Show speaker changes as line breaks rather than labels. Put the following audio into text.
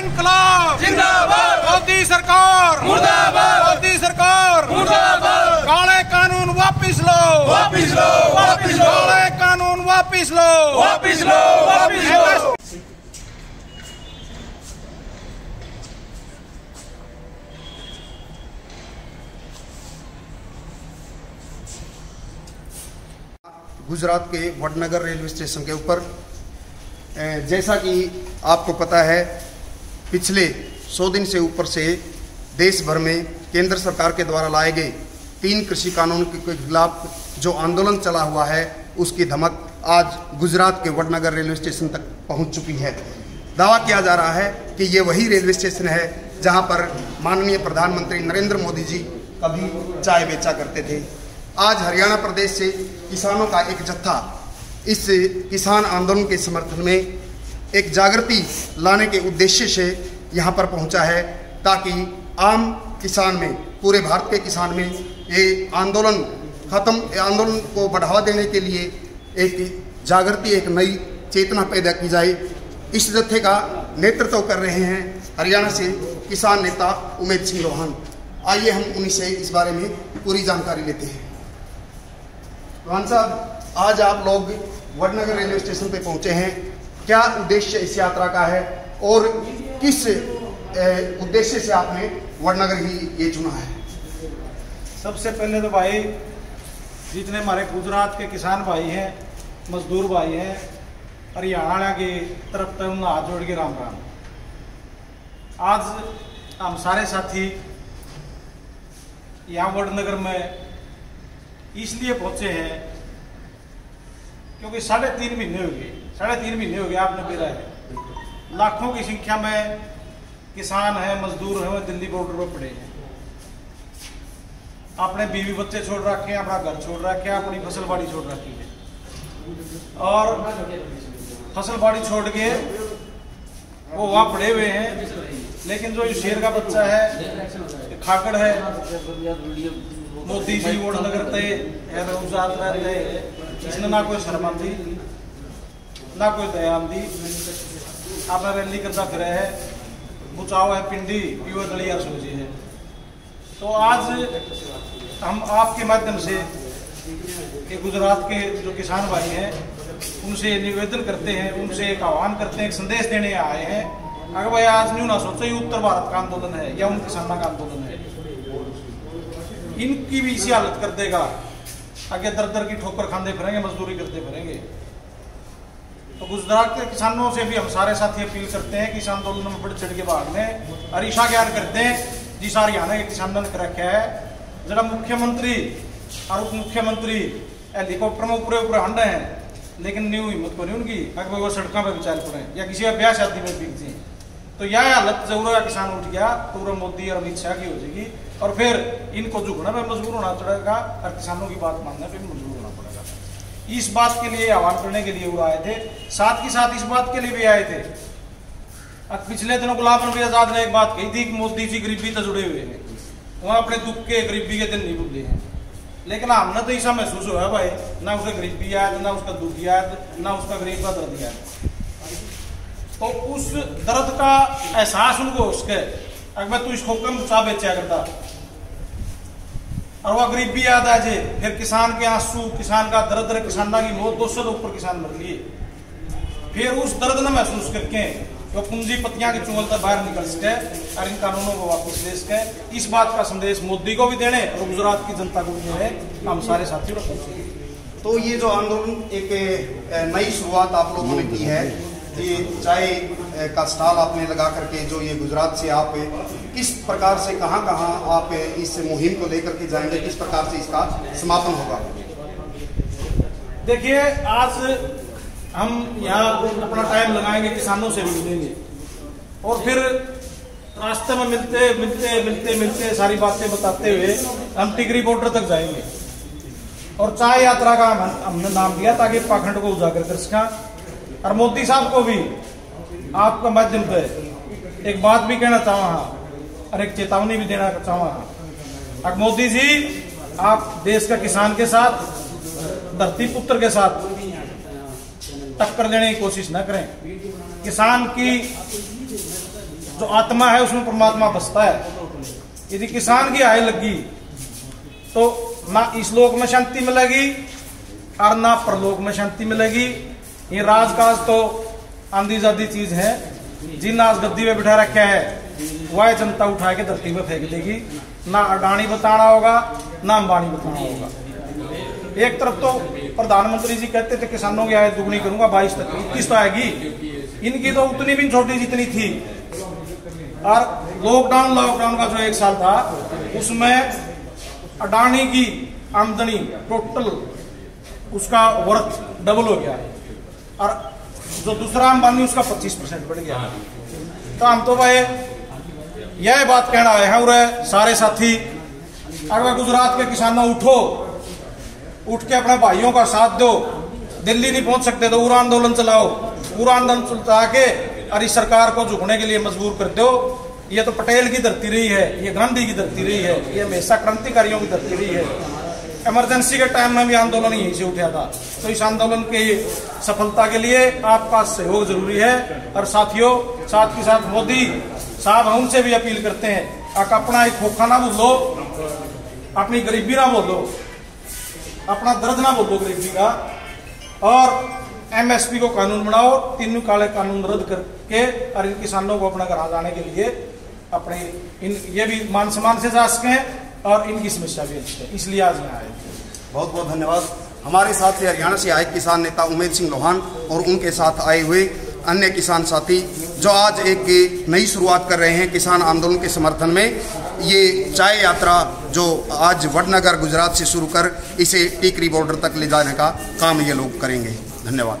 इनकलाब
जिंदाबाद,
मोदी सरकार
मुर्दाबाद,
मोदी सरकार
मुर्दाबाद,
काले कानून वापिस लो,
वापिस लो, वापिस लो,
काले कानून वापिस लो,
वापिस लो, वापिस लो।
गुजरात के वडनगर रेलवे स्टेशन के ऊपर जैसा कि आपको पता है, पिछले 100 दिन से ऊपर से देश भर में केंद्र सरकार के द्वारा लाए गए 3 कृषि कानून के खिलाफ जो आंदोलन चला हुआ है, उसकी धमक आज गुजरात के वडनगर रेलवे स्टेशन तक पहुंच चुकी है। दावा किया जा रहा है कि ये वही रेलवे स्टेशन है जहां पर माननीय प्रधानमंत्री नरेंद्र मोदी जी कभी चाय बेचा करते थे। आज हरियाणा प्रदेश से किसानों का एक जत्था इस किसान आंदोलन के समर्थन में एक जागृति लाने के उद्देश्य से यहाँ पर पहुँचा है, ताकि आम किसान में, पूरे भारत के किसान में ये आंदोलन आंदोलन को बढ़ावा देने के लिए एक जागृति, एक नई चेतना पैदा की जाए। इस जत्थे का नेतृत्व कर रहे हैं हरियाणा से किसान नेता उमेद सिंह लोहान। आइए हम उन्हीं से इस बारे में पूरी जानकारी लेते हैं। रोहन साहब, आज आप लोग वडनगर रेलवे स्टेशन पे पहुंचे हैं, क्या उद्देश्य इस यात्रा का है और किस उद्देश्य से आपने वडनगर ही ये चुना है?
सबसे पहले तो भाई, जितने हमारे गुजरात के किसान भाई हैं, मजदूर भाई हैं, हरियाणा की तरफ तक उन्हें हाथ जोड़ के राम राम। आज हम सारे साथी यहाँ वडनगर में इसलिए पहुंचे हैं क्योंकि 3.5 महीने हो गए, 3.5 महीने हो गए आपने बेरा है, लाखों की संख्या में किसान है, मजदूर है, दिल्ली बॉर्डर पर पड़े हैं। अपने बीवी बच्चे छोड़ रखे हैं, अपना घर छोड़ रखे हैं, अपनी फसल बाड़ी छोड़ रखी है और फसल बाड़ी छोड़ के वो वहाँ पड़े हुए हैं। लेकिन जो शेर का बच्चा है, खाकड़ है, मोदी जी वडनगर तय इसने ना कोई शर्म आती, ना कोई दया आती, आपने रैली करता फिर है, बुचाओ है पिंडी, पीओ दलिया सोची है। तो आज हम आपके माध्यम से कि गुजरात के जो किसान भाई हैं उनसे निवेदन करते हैं, उनसे एक आह्वान करते हैं, एक संदेश देने आए हैं। अगर भाई आज न्यू ना सोचो ये उत्तर भारत का आंदोलन है या उन किसानों का आंदोलन है, इनकी भी इसी हालत कर देगा। आगे दर दर की ठोकर खाते फिरेंगे, मजदूरी करते फिरेंगे। तो गुजरात के किसानों से भी हम सारे साथी अपील करते हैं कि इस आंदोलन में बढ़ चढ़ के भाग में और ईशा ज्ञान करते हैं जिस हरियाणा के किसानों ने कर रखा है। जरा मुख्यमंत्री और उप मुख्यमंत्री हेलीकॉप्टर में ऊपर ऊपर हंडे हैं, लेकिन न्यू हिम्मत को नहीं उनकी, अगर वो सड़कों पर विचार पड़े या किसी ब्याह शादी में बिक जाए। तो यह हालत जरूर है, किसान उठ गया तो पूरा मोदी और अमित शाह की हो जाएगी और फिर इनको झुकना पे मजबूर होना पड़ेगा और किसानों की बात मानने पे मजबूर होना पड़ेगा। इस बात के लिए आह्वान करने के लिए वो आए थे, साथ ही साथ इस बात के लिए भी आए थे। अब पिछले दिनों गुलाम नबी आजाद ने एक बात कही थी कि मोदी जी गरीबी से जुड़े हुए हैं, वह अपने दुख के गरीबी के दिन नहीं भूले हैं। लेकिन हमने तो ऐसा महसूस हुआ भाई, ना उसे गरीबी याद, ना उसका दुख याद, ना उसका गरीब का दर्द याद। तो उस दर्द का एहसास उनको उसके अगर तू इस हुक्म चा बेचा करता और वह गरीबी याद आ जाए, फिर किसान के आंसू, किसान का दर्द, किसाना की मौत, 200 से ऊपर किसान मर लिए। फिर उस दर्द ने महसूस करके वो पूंजीपतियां की चुंगल तक बाहर निकल सके और इन कानूनों को वापस ले सके। इस बात का संदेश मोदी को भी देने और गुजरात की जनता को भी देने हम सारे साथियों को पहुंचे।
तो ये जो आंदोलन एक नई शुरुआत आप लोगों ने की है, ये चाय का स्टॉल आपने लगा करके जो ये गुजरात से आप किस प्रकार से कहां आप इस मुहिम को लेकर के जाएंगे, किस प्रकार से इसका समापन होगा?
देखिए, आज हम यहाँ अपना टाइम लगाएंगे, किसानों से भी मिलेंगे और फिर रास्ते में मिलते सारी बातें बताते हुए हम टिकरी बॉर्डर तक जाएंगे और चाय यात्रा का हमने नाम दिया ताकि पाखंड को उजागर कर सका। और मोदी साहब को भी आपका माध्यम पे एक बात भी कहना चाहूँ और एक चेतावनी भी देना चाहूँ। अब मोदी जी, आप देश का किसान के साथ, धरती पुत्र के साथ टक्कर लेने की कोशिश न करें। किसान की जो आत्मा है उसमें परमात्मा बसता है। यदि किसान की आय लगी तो ना इस लोक में शांति मिलेगी और ना परलोक में शांति मिलेगी। ये राजकाज तो आंधी जादी चीज है, जिन आज गद्दी में बिठा रखा है वह जनता उठा के धरती में फेंक देगी। ना अडानी बताना होगा ना अंबानी बताना होगा। एक तरफ तो प्रधानमंत्री जी कहते थे किसानों की आय दुगनी करूंगा, 22 तक 21 तो आएगी, इनकी तो उतनी भी छोटी जितनी थी। और लॉकडाउन का जो 1 साल था उसमें अडानी की आमदनी टोटल उसका वर्थ डबल हो गया और जो दूसरा अंबानी उसका 25% बढ़ गया। तो हम तो भाई यह बात कहना आए हैं और सारे साथी, अगर गुजरात के किसानों उठ के अपने भाइयों का साथ दो। दिल्ली नहीं पहुंच सकते तो पूरा आंदोलन चलाओ, पूरा आंदोलन चला के अरे सरकार को झुकने के लिए मजबूर कर दो। ये तो पटेल की धरती रही है, ये गांधी की धरती रही है, ये हमेशा क्रांतिकारियों की धरती रही है। इमरजेंसी के टाइम में भी आंदोलन यहीं से उठा था। तो इस आंदोलन की सफलता के लिए आपका सहयोग जरूरी है। और साथियों, साथ के साथ मोदी साहब हम उनसे भी अपील करते हैं, आप अपना एक खोखा ना बोलो, अपनी गरीबी ना बोलो, अपना दर्द ना बोलो गरीबी का, और एमएसपी को कानून बनाओ, 3 काले कानून रद्द करके और इन किसानों को अपना घर जाने के लिए अपने ये भी मान सम्मान से जा सकें और इनकी समस्या भी अच्छी है, इसलिए आज यहाँ आए।
बहुत बहुत धन्यवाद। हमारे साथ से हरियाणा से आए किसान नेता उमेद सिंह लोहान और उनके साथ आए हुए अन्य किसान साथी जो आज एक नई शुरुआत कर रहे हैं किसान आंदोलन के समर्थन में। ये चाय यात्रा जो आज वडनगर गुजरात से शुरू कर इसे टीकरी बॉर्डर तक ले जाने का काम ये लोग करेंगे। धन्यवाद।